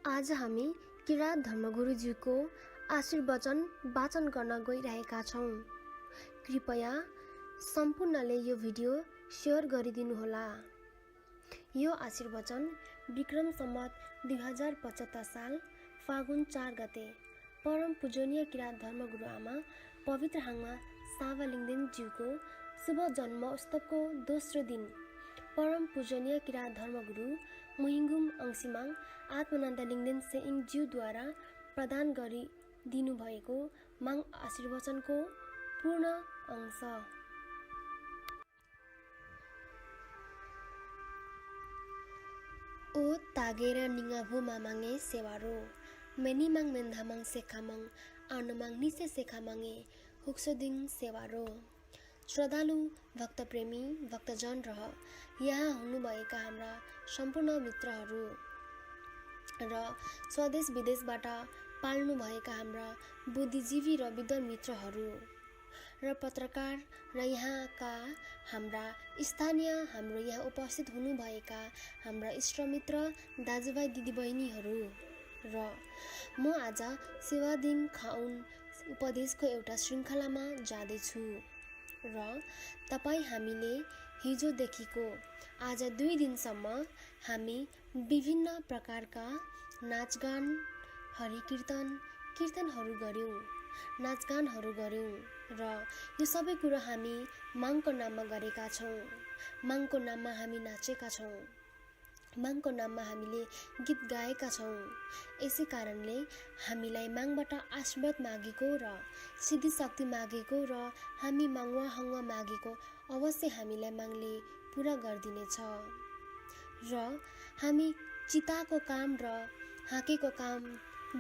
आज हामी किरात धर्मगुरुजीको आशीर्वचन वाचन गर्न गइरहेका छौं। कृपया सम्पूर्णले यो भिडियो शेयर गरिदिनुहोला। यो आशीर्वचन विक्रम सम्वत 2075 साल फागुन 4 गते परम पूजनीय किरात धर्मगुरु आमा पवित्र हाङमा सावा लिङदेन ज्यूको शुभ जन्मोत्सवको दोस्रो दिन परम पूजनीय किरात धर्मगुरु मुहिङगुम अंसिमाङ आत्मानन्द लिङदेन सेइङ ज्यूद्वारा प्रदान गरी दिनुभएको माङ आशीर्वचनको पूर्ण अंश। ओ तागेर निङाभु मामाङे सेवारो मेनिमाङ मेन्धामाङ सेखामाङ आनुमाङ निसे सेखामाङे हुक्सोदिङ सेवारो। श्रद्धालु भक्तप्रेमी भक्तजन र यहाँ हुनुभएका हाम्रा सम्पूर्ण मित्रहरू र स्वदेश विदेशबाट पाल्नुभएका हाम्रा बुद्धिजीवी र विद्वान मित्रहरू र पत्रकार र यहाँका हाम्रा स्थानीय हाम्रो यहाँ उपस्थित हुनुभएका हाम्रा इष्टमित्र दाजुभाइ दिदीबहिनीहरू र म आज सेवा दिन खाउन उपदेशको एउटा श्रृङ्खलामा जाँदैछु र तपाईँ हामीले हिजोदेखिको आज 2 दिनसम्म हामी विभिन्न प्रकारका नाचगान कीर्तनहरू गर्यौं, नाचगानहरू गर्यौं र यो सबै कुरा हामी माङको नाममा गरेका छौं। माङको नाममा हामी नाचेका छौं, माङको नाममा हामीले गीत गाएका छौं। यसै कारणले हामीलाई माङबाट आशीर्वाद मागेको र सिद्धि शक्ति मागेको र हामी माङ्वा हङ्वा मागेको अवश्य हामीलाई माङले पूरा गरिदिनेछ र हामी चिताको काम र हाँकेको काम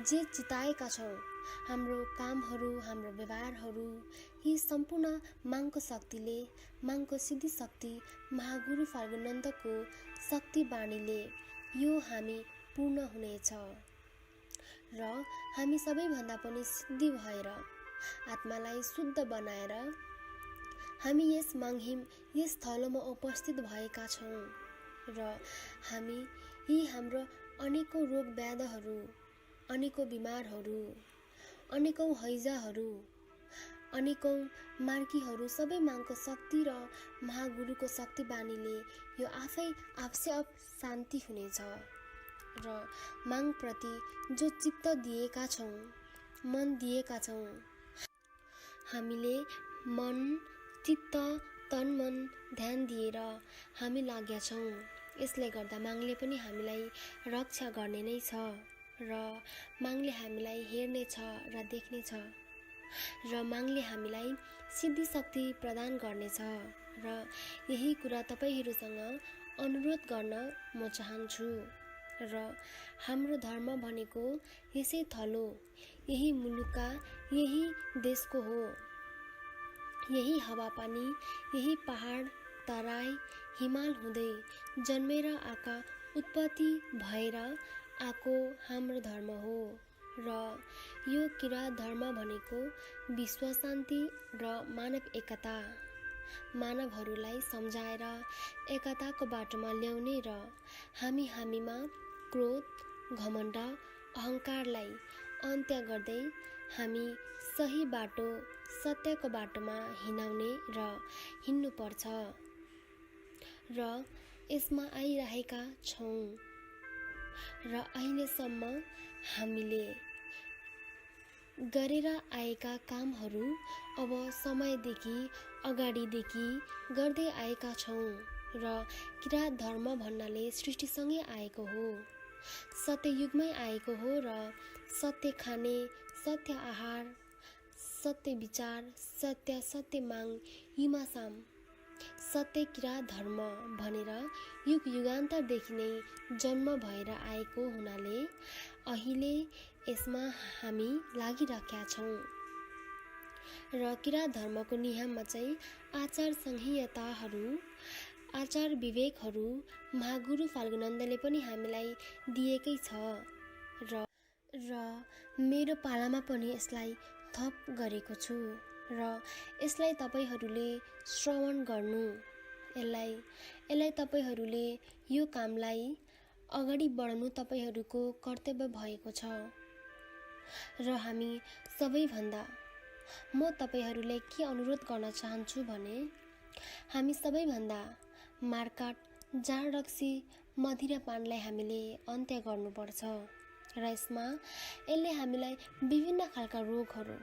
जे चिताएका छौं, हाम्रो कामहरू हाम्रो व्यवहारहरू यी सम्पूर्ण माङको शक्तिले, माङको सिद्धि शक्ति महागुरु फाल्गुनन्दको शक्ति बाणीले यो हामी पूर्ण हुनेछ र हामी सबैभन्दा पनि सिद्धि भएर आत्मालाई शुद्ध बनाएर हामी यस माङहिम यस थलोमा उपस्थित भएका छौं र हामी यी हाम्रो अनेकौं रोग व्याधहरू, अनेकौं बिमारहरू, अनेकौं हैजाहरू, अनेकौं मार्कीहरू सबै माङको शक्ति र महागुरुको शक्ति बाणीले यो आफै आपसेआप शान्ति हुनेछ र माङ प्रति जो चित्त दिएका छौं, मन दिएका छौं, हामीले मन चित्त तन मन ध्यान दिएर हामी लाग्या छौं। यसले गर्दा माङले पनि हामीलाई रक्षा गर्ने नै छ र माङले हामीलाई हेर्नेछ र देख्नेछ र माङले हामीलाई सिद्धि शक्ति प्रदान गर्नेछ र यही कुरा तपाईहरुसँग अनुरोध गर्न म चाहन्छु र हाम्रो धर्म भनेको यसै थलो, यही मुलुकका, यही देशको हो। यही हावापानी, यही पहाड तराई हिमाल हुँदै जन्मेर आका उत्पत्ति भएर आको हाम्रो धर्म हो र यो किरात धर्म भनेको विश्व शान्ति र मानव एकता, मानवहरूलाई सम्झाएर एकताको बाटोमा ल्याउने र हामीमा क्रोध घमण्ड अहंकारलाई अन्त्य गर्दै हामी सही बाटो सत्यको बाटोमा हिँडाउने र हिँड्नुपर्छ र यसमा आइरहेका छौं र अहिलेसम्म हामीले गरेर आएका कामहरू अब समयदेखि अगाडिदेखि गर्दै आएका छौं र किरात धर्म भन्नाले सृष्टिसँगै आएको हो, सत्ययुगमै आएको हो र सत्य खाने, सत्य आहार, सत्य विचार, सत्य माङ युमासाम सत्य किरात धर्म भनेर युग युगान्तरदेखि नै जन्म भएर आएको हुनाले अहिले यसमा हामी लागिराखेका छौं र किरात धर्मको नियममा चाहिँ आचार संहिताहरू, आचार विवेकहरू महागुरु फाल्गुनन्दले पनि हामीलाई दिएकै छ र मेरो पालामा पनि यसलाई थप गरेको छु र यसलाई तपाईहरुले श्रवण गर्नु, यसलाई तपाईहरुले यो कामलाई अगाडि बढ्नु तपाईहरूको कर्तव्य भएको छ र हामी सबैभन्दा म तपाईहरूले के अनुरोध गर्न चाहन्छु भने हामी सबैभन्दा मारकाट, जाँड रक्सी, मदिरा पानलाई हामीले अन्त्य गर्नुपर्छ र यसले हामीलाई विभिन्न खालका रोगहरू,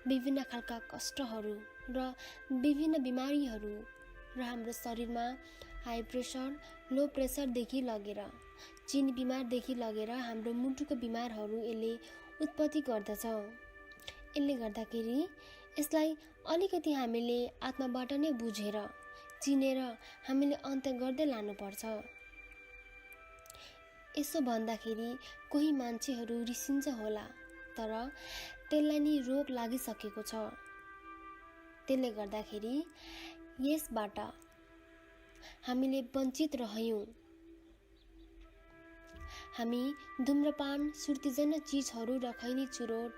विभिन्न खालका कष्टहरू र विभिन्न बिमारीहरू र हाम्रो शरीरमा हाई प्रेसर, लो प्रेसरदेखि लगेर चिनी बिमारदेखि लगेर हाम्रो मुटुको बिमारहरू यसले उत्पत्ति गर्दछ। यसले गर्दाखेरि यसलाई अलिकति हामीले आत्माबाट नै बुझेर चिनेर हामीले अन्त्य गर्दै लानुपर्छ। यसो भन्दाखेरि कोही मान्छेहरू रिसिन्छ होला, तर त्यसलाई नि रोग लागिसकेको छ। त्यसले गर्दाखेरि यसबाट हामीले वञ्चित रह्यौं। हामी धूम्रपान, सुर्तीजन्य चीजहरू र खैनी चुरोट,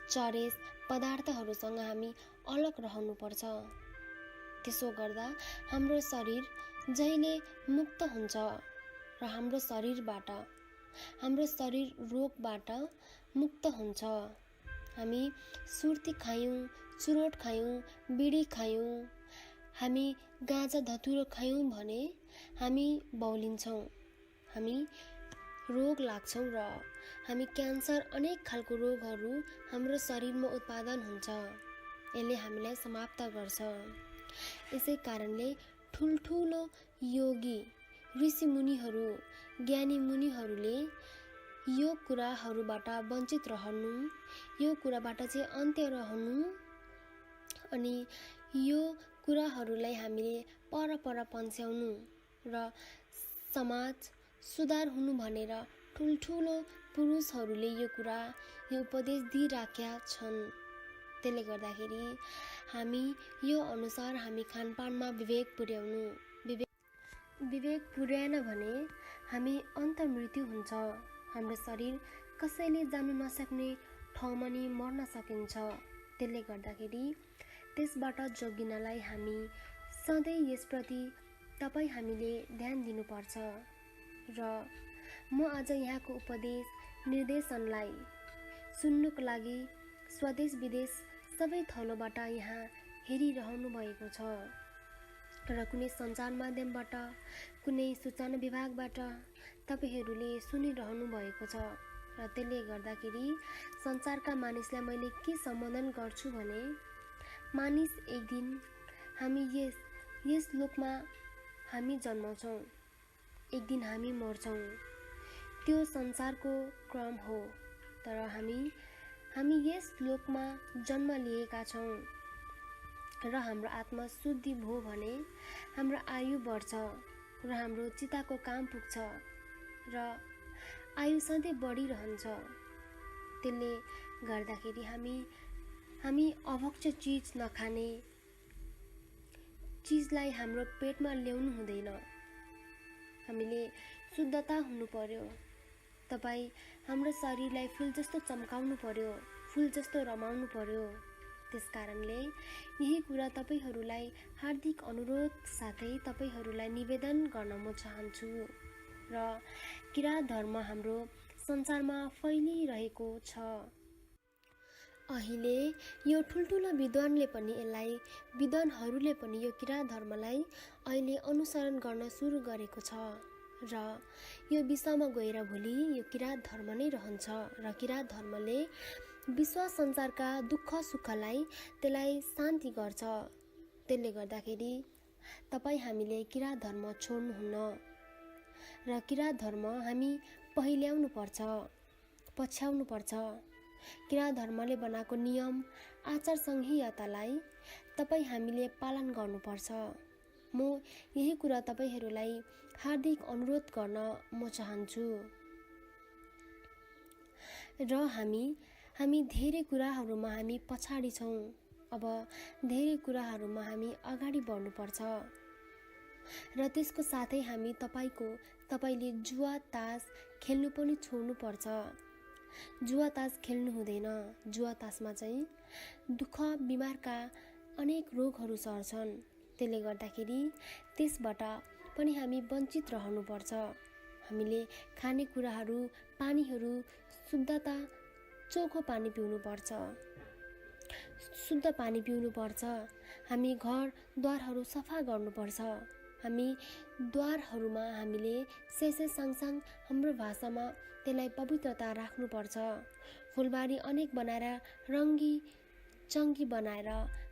चरेस पदार्थहरूसँग हामी अलग रहनुपर्छ। त्यसो गर्दा हाम्रो शरीर जहिले मुक्त हुन्छ र हाम्रो शरीर रोगबाट मुक्त हुन्छ। हामी सुर्ती खायौं, चुरोट खायौं, बिडी खायौं, हामी गाँजा धतुरो खायौं भने हामी बौलिन्छौं, हामी रोग लाग्छौं र हामी क्यान्सर, अनेक खालको रोगहरू हाम्रो शरीरमा उत्पादन हुन्छ। यसले हामीलाई समाप्त गर्छ। यसै कारणले ठुल्ठुलो योगी, ऋषिमुनिहरू, ज्ञानी मुनिहरूले यो कुराहरूबाट वञ्चित रहनु, यो कुराबाट चाहिँ अन्त्य रहनु अनि यो कुराहरूलाई हामीले पर पन्छ्याउनु र समाज सुधार हुनु भनेर ठुल्ठुलो पुरुषहरूले यो उपदेश दिइराखेका छन्। त्यसले गर्दाखेरि हामी यो अनुसार हामी खानपानमा विवेक पुर्याउनु, विवेक पुर्याएन भने हामी अन्तर्मृत्यु हुन्छ। हाम्रो शरीर कसैले जानु नसक्ने ठाउँमा नि मर्न सकिन्छ। त्यसले गर्दाखेरि त्यसबाट जोगिनलाई हामी सधैँ यसप्रति हामीले ध्यान दिनुपर्छ र म आज यहाँको उपदेश निर्देशनलाई सुन्नुको लागि स्वदेश विदेश सबै थलोबाट यहाँ हेरिरहनु भएको छ र कुनै सञ्चार माध्यमबाट, कुनै सूचना विभागबाट तपाईहरूले सुनिरहनु भएको छ र त्यसले गर्दाखेरि संसारका मानिसलाई मैले के सम्बोधन गर्छु भने मानिस एक दिन हामी यस लोकमा हामी जन्माउँछौँ, एक दिन हामी मर्छौँ। त्यो संसारको क्रम हो, तर हामी यस लोकमा जन्म लिएका छौँ र हाम्रो आत्मा शुद्धि भयो भने हाम्रो आयु बढ्छ र हाम्रो चिताको काम पुग्छ र आयु सधैँ बढिरहन्छ। त्यसले गर्दाखेरि हामी अभक्ष चिज नखाने, चिजलाई हाम्रो पेटमा ल्याउनु हुँदैन। हामीले शुद्धता हुनु पर्यो। तपाईँ हाम्रो शरीरलाई फुल जस्तो चम्काउनु पर्यो, फुल जस्तो रमाउनु पर्यो। त्यसकारणले यही कुरा तपाईहरूलाई हार्दिक अनुरोध साथै तपाईहरूलाई निवेदन गर्न म चाहन्छु र किरात धर्म हाम्रो संसारमा फैलिरहेको छ। अहिले यो ठुल्ठुला विद्वानहरूले पनि यो किरात धर्मलाई अहिले अनुसरण गर्न सुरु गरेको छ र यो विश्वमा गएर भोलि यो किरात धर्म नै रहन्छ र किरात धर्मले विश्व संसारका दुःख सुखलाई त्यसलाई शान्ति गर्छ। त्यसले गर्दाखेरि हामीले किरात धर्म छोड्नुहुन्न र किरात धर्म हामी पहिल्याउनु पर्छ, पछ्याउनु पर्छ। किरात धर्मले बनाएको नियम आचार संहितालाई हामीले पालन गर्नुपर्छ। म यही कुरा तपाईहरूलाई हार्दिक अनुरोध गर्न म चाहन्छु र हामी धेरै कुराहरूमा हामी पछाडि छौँ। अब धेरै कुराहरूमा हामी अगाडि बढ्नुपर्छ र त्यसको साथै हामी तपाईले जुवा तास खेल्नु पनि छोड्नुपर्छ। जुवा तास खेल्नु हुँदैन। जुवा तासमा चाहिँ दुःख बिमारका अनेक रोगहरू सर्छन्। त्यसले गर्दाखेरि त्यसबाट पनि हामी वञ्चित रहनुपर्छ। हामीले खानेकुराहरू, पानीहरू शुद्धता चोखो पानी पिउनुपर्छ, शुद्ध पानी पिउनुपर्छ। हामी घरद्वारहरू सफा गर्नुपर्छ। हामी द्वारहरूमा हामीले सेसे सँगसँग हाम्रो भाषामा त्यसलाई पवित्रता राख्नुपर्छ। फुलबारी अनेक बनाएर रङ्गी चङ्गी बनाएर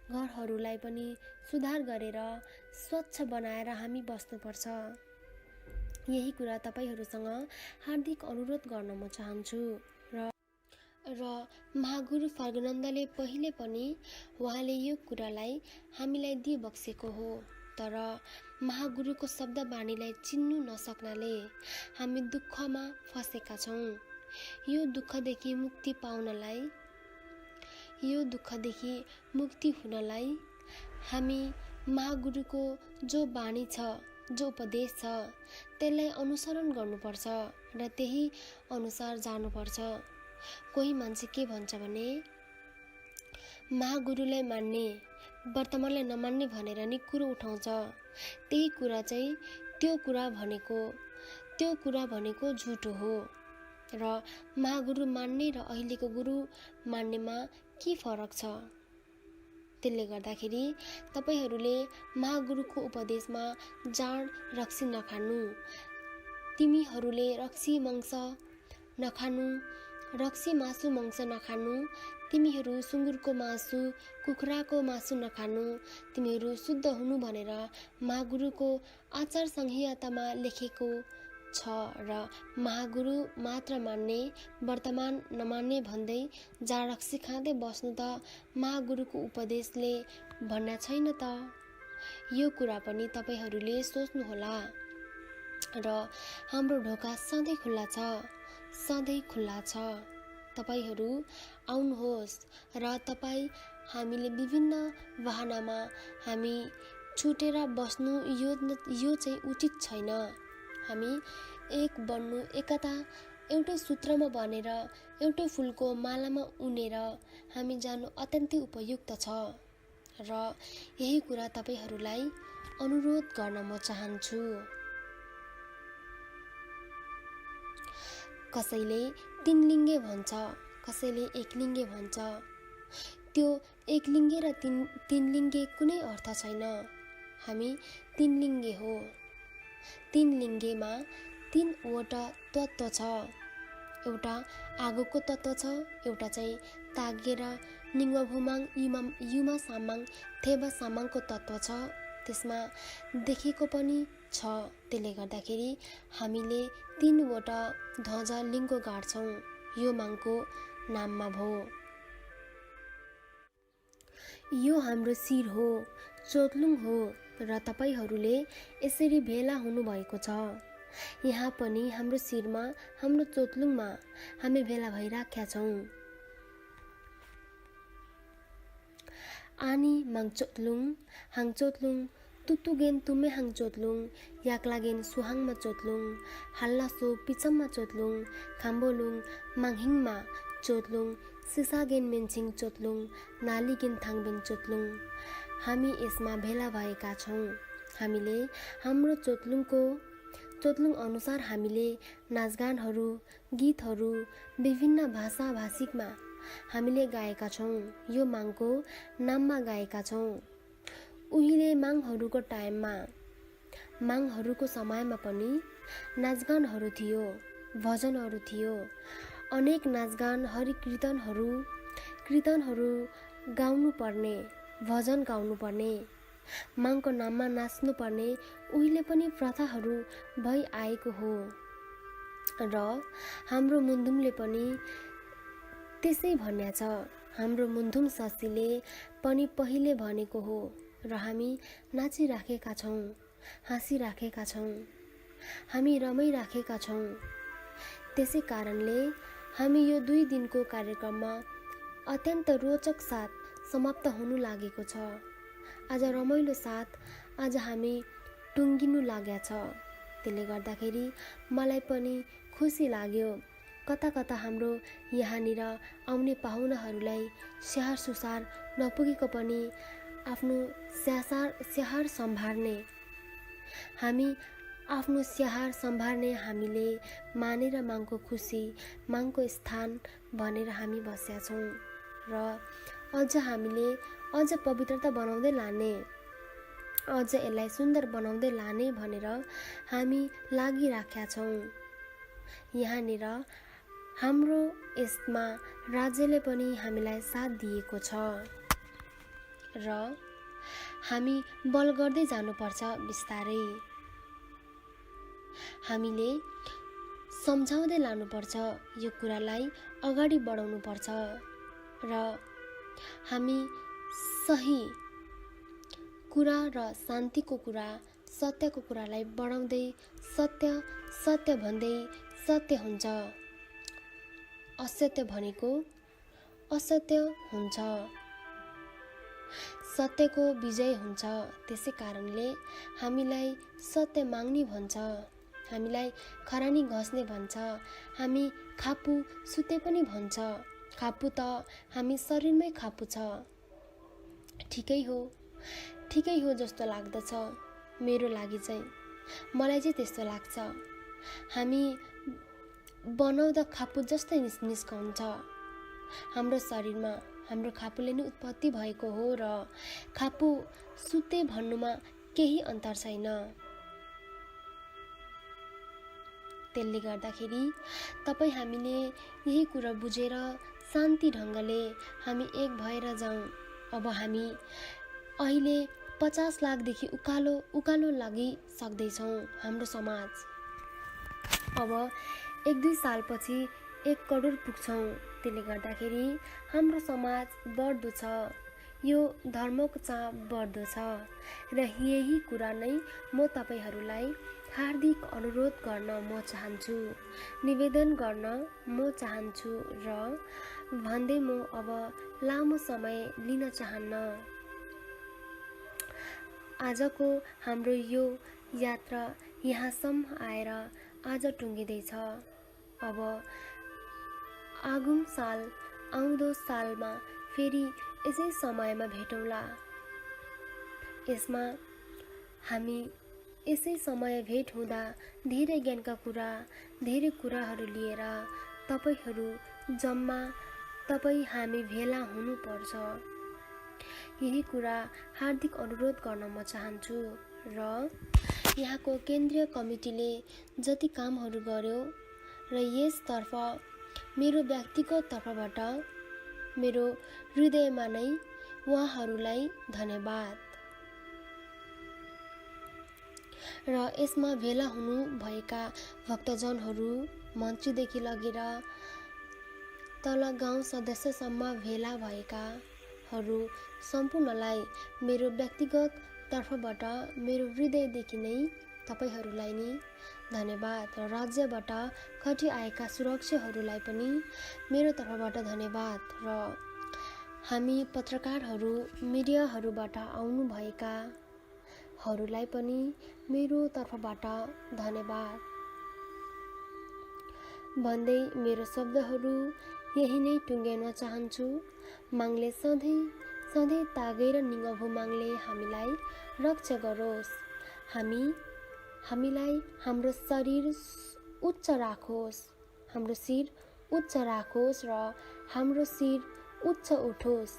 घरहरूलाई पनि सुधार गरेर स्वच्छ बनाएर हामी बस्नुपर्छ। यही कुरा तपाईहरूसँग हार्दिक अनुरोध गर्न म चाहन्छु। र महागुरु फर्गनन्दले पहिले पनि उहाँले यो कुरालाई हामीलाई दिइबक्सेको हो। तर महागुरुको शब्द बानीलाई चिन्नु नसक्नाले हामी दुःखमा फसेका छौँ। यो दुःखदेखि मुक्ति हुनलाई हामी महागुरुको जो बानी छ, जो उपदेश छ, त्यसलाई अनुसरण गर्नुपर्छ र त्यही अनुसार जानुपर्छ। कोही मान्छे के भन्छ भने महागुरुलाई मान्ने वर्तमानलाई नमान्ने भनेर नि कुरो उठाउँछ। त्यही कुरा चाहिँ त्यो कुरा भनेको झुटो हो। र महागुरु मान्ने र अहिलेको गुरु मान्नेमा के फरक छ? त्यसले गर्दाखेरि तपाईहरूले महागुरुको उपदेशमा जाँड रक्सी नखानु, तिमीहरूले रक्सी मासु मङ्स नखानु, तिमीहरू सुँगुरको मासु, कुखुराको मासु नखानु, तिमीहरू शुद्ध हुनु भनेर महागुरुको आचार संहितामा लेखेको छ। र महागुरु मात्र मान्ने, वर्तमान नमान्ने भन्दै जाँड रक्सी खाँदै बस्नु त महागुरुको उपदेशले भन्ने छैन त। यो कुरा पनि तपाईहरूले सोच्नुहोला। र हाम्रो ढोका सधैँ खुल्ला छ। तपाईहरू आउनुहोस् र हामीले विभिन्न वाहनामा हामी छुटेर बस्नु यो चाहिँ उचित छैन। हामी एक बन्नु, एकता एउटै सूत्रमा बनेर एउटै फुलको मालामा उनेर हामी जानु अत्यन्तै उपयुक्त छ। र यही कुरा तपाईहरूलाई अनुरोध गर्न म चाहन्छु। कसैले तीनलिङ्गे भन्छ, कसैले एकलिङ्गे भन्छ। त्यो एकलिङ्गे र तीनलिङ्गे कुनै अर्थ छैन। हामी तीनलिङ्गे हो। तीनलिङ्गेमा तीनवटा तत्त्व छ। एउटा आगोको तत्त्व छ, एउटा चाहिँ तागेर निङ्गभुमाङ युमा सामाङ थेबा सामाङको तत्त्व छ। त्यसमा देखेको पनि छ। त्यसले गर्दाखेरि हामीले तीनवटा ध्वजा लिङ्गो गाड्छौँ यो माङको नाममा भो। यो हाम्रो शिर हो, चोतलुङ हो र तपाईहरूले यसरी भेला हुनुभएको छ। यहाँ पनि हाम्रो शिरमा, हाम्रो चोतलुङमा हामी भेला भइराखेका छौँ। आनी माङ चोतलुङ, हाङ चोतलुङ, तुतुगेन तुमे हाङ चोतलुङ, याक्लागेन सुहाङमा चोतलुङ, हाल्लासो पिचममा चोतलुङ, खाम्बोलुङ माङहिङमा चोतलुङ, सिसागेन मेन्चिङ चोतलुङ, नालीगेन थाङबेन चोतलुङ। हामी यसमा भेला भएका छौँ। हामीले हाम्रो चोतलुङ अनुसार हामीले नाचगानहरू, गीतहरू विभिन्न भाषीमा हामीले गाएका छौँ। यो माङको नाममा गाएका छौँ। उहिले माङहरूको टाइममा, माङहरूको समयमा पनि नाचगानहरू थियो, भजनहरू थियो। अनेक नाचगान, कीर्तनहरू गाउनुपर्ने, भजन गाउनुपर्ने, माङको नाममा नाच्नुपर्ने उहिले पनि प्रथाहरू भइ आएको हो। र हाम्रो मुन्धुमले पनि त्यसै भन्या छ। हाम्रो मुन्धुम ससीले पनि पहिले भनेको हो र हामी नाचिराखेका छौँ, हाँसिराखेका छौँ, हामी रमाइराखेका छौँ। त्यसै कारणले हामी यो 2 दिनको कार्यक्रममा अत्यन्त रोचक साथ समाप्त हुनु लागेको छ। आज रमाइलो साथ आज हामी टुङ्गिनु लाग्या छ। त्यसले गर्दाखेरि मलाई पनि खुसी लाग्यो। कता कता हाम्रो यहाँनिर आउने पाहुनाहरूलाई स्याहार सुसार नपुगेको पनि आफ्नो स्याहार सम्हार्ने, हामी आफ्नो स्याहार सम्भार्ने हामीले मानेर मागको खुसी, मागको स्थान भनेर हामी बसेका छौँ र अझ हामीले अझ पवित्रता बनाउँदै लाने, अझ यसलाई सुन्दर बनाउँदै लाने भनेर हामी लागिराखेका छौँ। यहाँनिर हाम्रो यसमा राज्यले पनि हामीलाई साथ दिएको छ र हामी बल गर्दै जानुपर्छ। बिस्तारै हामीले सम्झाउँदै लानुपर्छ, यो कुरालाई अगाडि बढाउनुपर्छ र हामी सही कुरा र शान्तिको कुरा, सत्यको कुरालाई बढाउँदै सत्य सत्य भन्दै सत्य हुन्छ, असत्य भनेको असत्य हुन्छ, सत्यको विजय हुन्छ। त्यसै कारणले हामीलाई सत्य माग्ने भन्छ, हामीलाई खरानी घस्ने भन्छ, हामी खापु सुते पनि भन्छ। खापु त हामी शरीरमै खापु छ। ठिकै हो जस्तो लाग्दछ मेरो लागि चाहिँ, मलाई चाहिँ त्यस्तो लाग्छ। हामी बनाउँदा खापु जस्तै निस्कन्छ हाम्रो शरीरमा, हाम्रो खापुले नै उत्पत्ति भएको हो र खापु सुते भन्नुमा केही अन्तर छैन। त्यसले गर्दाखेरि तपाईँ हामीले यही कुरा बुझेर शान्ति ढङ्गले हामी एक भएर जाउँ। अब हामी अहिले 50 लाखदेखि उकालो लागिसक्दैछौँ हाम्रो समाज। अब 1-2 सालपछि 1 करोड पुग्छौँ। त्यसले गर्दाखेरि हाम्रो समाज बढ्दो छ, यो धर्मको चाप बढ्दो छ र यही कुरा नै म तपाईहरूलाई हार्दिक अनुरोध गर्न म चाहन्छु, निवेदन गर्न म चाहन्छु र भन्दै म अब लामो समय लिन चाहन्न। आजको हाम्रो यो यात्रा यहाँसम्म आएर आज टुङ्गिँदैछ। अब आउँदो सालमा फेरि यसै समयमा भेटौँला। यसमा हामी यसै समय भेट हुँदा धेरै ज्ञानका कुरा, धेरै कुराहरू लिएर तपाईँ हामी भेला हुनुपर्छ। यही कुरा हार्दिक अनुरोध गर्न म चाहन्छु र यहाँको केन्द्रीय कमिटीले जति कामहरू गर्यो र यसतर्फ मेरो व्यक्तिगत तर्फबाट मेरो हृदयमा नै उहाँहरूलाई धन्यवाद र यसमा भेला हुनु भएका भक्तजनहरू, मन्त्रीदेखि लगेर तल गाउँ सदस्यसम्म भेला भएकाहरू सम्पूर्णलाई मेरो व्यक्तिगत तर्फबाट, मेरो हृदयदेखि नै तपाईहरूलाई नै धन्यवाद र राज्यबाट खटी आएका सुरक्षाहरूलाई पनि मेरो तर्फबाट धन्यवाद र हामी पत्रकारहरू, मिडियाहरूबाट आउनुभएकाहरूलाई पनि मेरो तर्फबाट धन्यवाद भन्दै मेरो शब्दहरू यही नै टुङ्ग्याउन चाहन्छु। मागले सधैँ तागेर निगभो मागले हामीलाई रक्षा गरोस्, हामीलाई हाम्रो शरीर उच्च राखोस्, हाम्रो शिर उच्च राखोस् र हाम्रो शिर उच्च उठोस्।